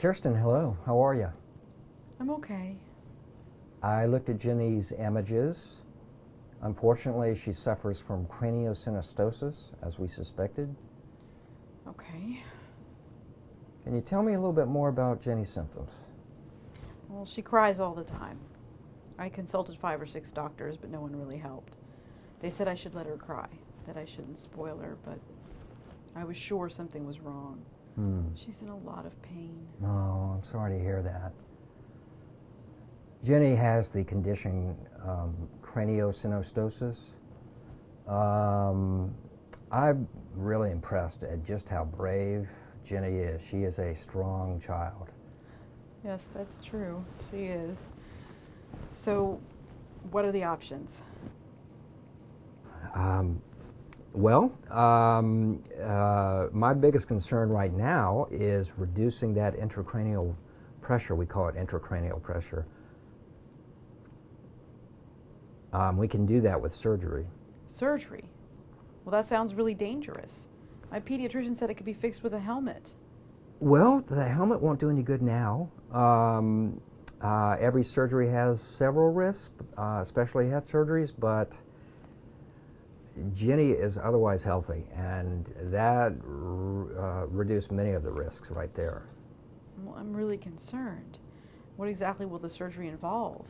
Kirsten, hello. How are you? I'm okay. I looked at Jenny's images. Unfortunately, she suffers from craniosynostosis, as we suspected. Okay. Can you tell me a little bit more about Jenny's symptoms? Well, she cries all the time. I consulted 5 or 6 doctors, but no one really helped. They said I should let her cry, that I shouldn't spoil her, but I was sure something was wrong. She's in a lot of pain. Oh, I'm sorry to hear that. Jenny has the condition craniosynostosis. I'm really impressed at just how brave Jenny is. She is a strong child. Yes, that's true. She is. So, what are the options? My biggest concern right now is reducing that intracranial pressure. We call it intracranial pressure. We can do that with surgery. Surgery? Well, that sounds really dangerous. My pediatrician said it could be fixed with a helmet. Well, the helmet won't do any good now. Every surgery has several risks, especially head surgeries, but Jenny is otherwise healthy, and that reduced many of the risks right there. Well, I'm really concerned. What exactly will the surgery involve?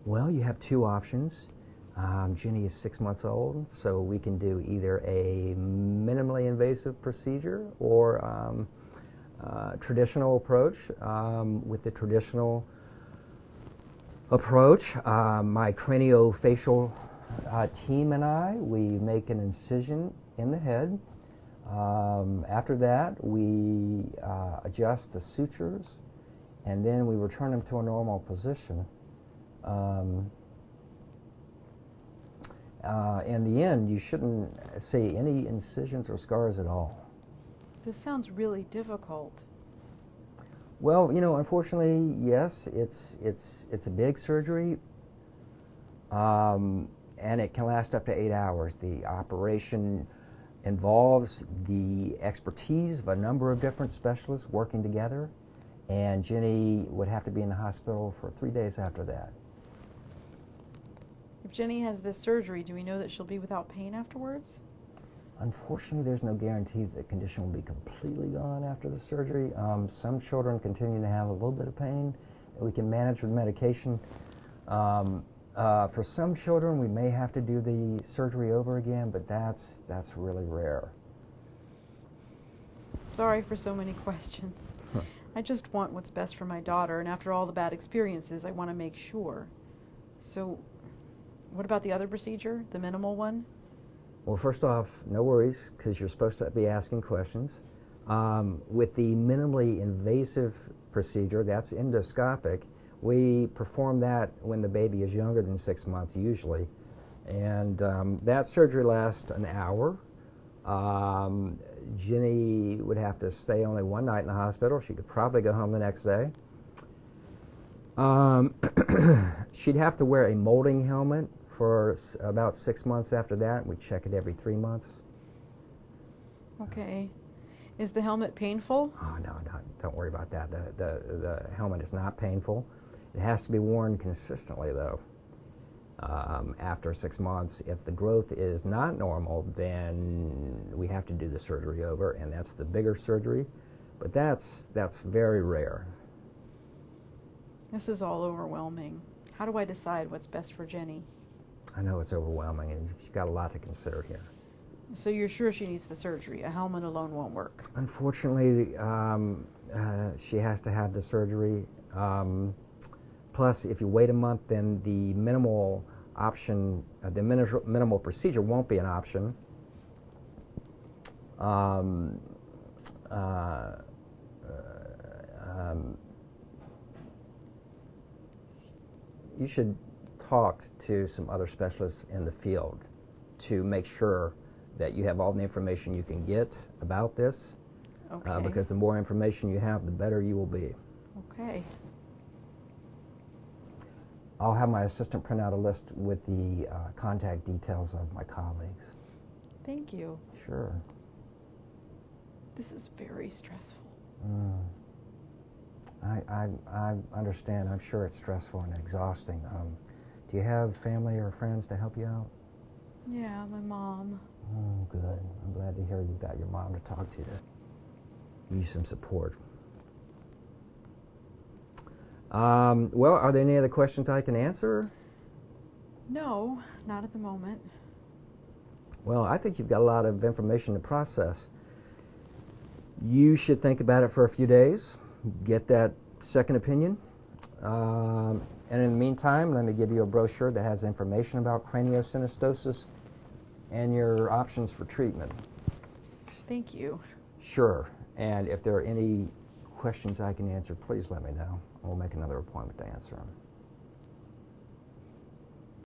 Well, you have two options. Jenny is 6 months old, so we can do either a minimally invasive procedure or traditional approach. With the traditional approach, my craniofacial team and we make an incision in the head. After that, we adjust the sutures, and then we return them to a normal position. In the end, you shouldn't see any incisions or scars at all. This sounds really difficult. Well, unfortunately, yes, it's a big surgery, and it can last up to 8 hours. The operation involves the expertise of a number of different specialists working together, and Jenny would have to be in the hospital for 3 days after that. If Jenny has this surgery, do we know that she'll be without pain afterwards? Unfortunately, there's no guarantee that the condition will be completely gone after the surgery. Some children continue to have a little bit of pain that we can manage with medication. For some children, we may have to do the surgery over again, but that's really rare. Sorry for so many questions. I just want what's best for my daughter, and after all the bad experiences, I want to make sure. So, what about the other procedure, the minimal one? Well, first off, no worries, because you're supposed to be asking questions. With the minimally invasive procedure, that's endoscopic, we perform that when the baby is younger than 6 months, usually. And that surgery lasts an hour. Jenny would have to stay only one night in the hospital. She could probably go home the next day. She'd have to wear a molding helmet for about 6 months after that. We check it every 3 months. Okay. Is the helmet painful? Oh, no, don't worry about that. The helmet is not painful. It has to be worn consistently, though. After 6 months, if the growth is not normal, then we have to do the surgery over, and that's the bigger surgery. But that's very rare. This is all overwhelming. How do I decide what's best for Jenny? I know it's overwhelming, and you've got a lot to consider here. So you're sure she needs the surgery? A helmet alone won't work? Unfortunately, she has to have the surgery. Plus, if you wait a month, then the minimal option, the minimal procedure won't be an option. You should talk to some other specialists in the field to make sure that you have all the information you can get about this. Okay. Because the more information you have, the better you will be. Okay. I'll have my assistant print out a list with the contact details of my colleagues. Thank you. Sure. This is very stressful. I understand. I'm sure it's stressful and exhausting. Do you have family or friends to help you out? Yeah, my mom. Oh, good. I'm glad to hear you got your mom to talk to. Give you some support. Well, are there any other questions I can answer? No, not at the moment. Well, I think you've got a lot of information to process. You should think about it for a few days, get that second opinion. And in the meantime, let me give you a brochure that has information about craniosynostosis and your options for treatment. Thank you. Sure. And if there are any questions I can answer, please let me know. We'll make another appointment to answer them.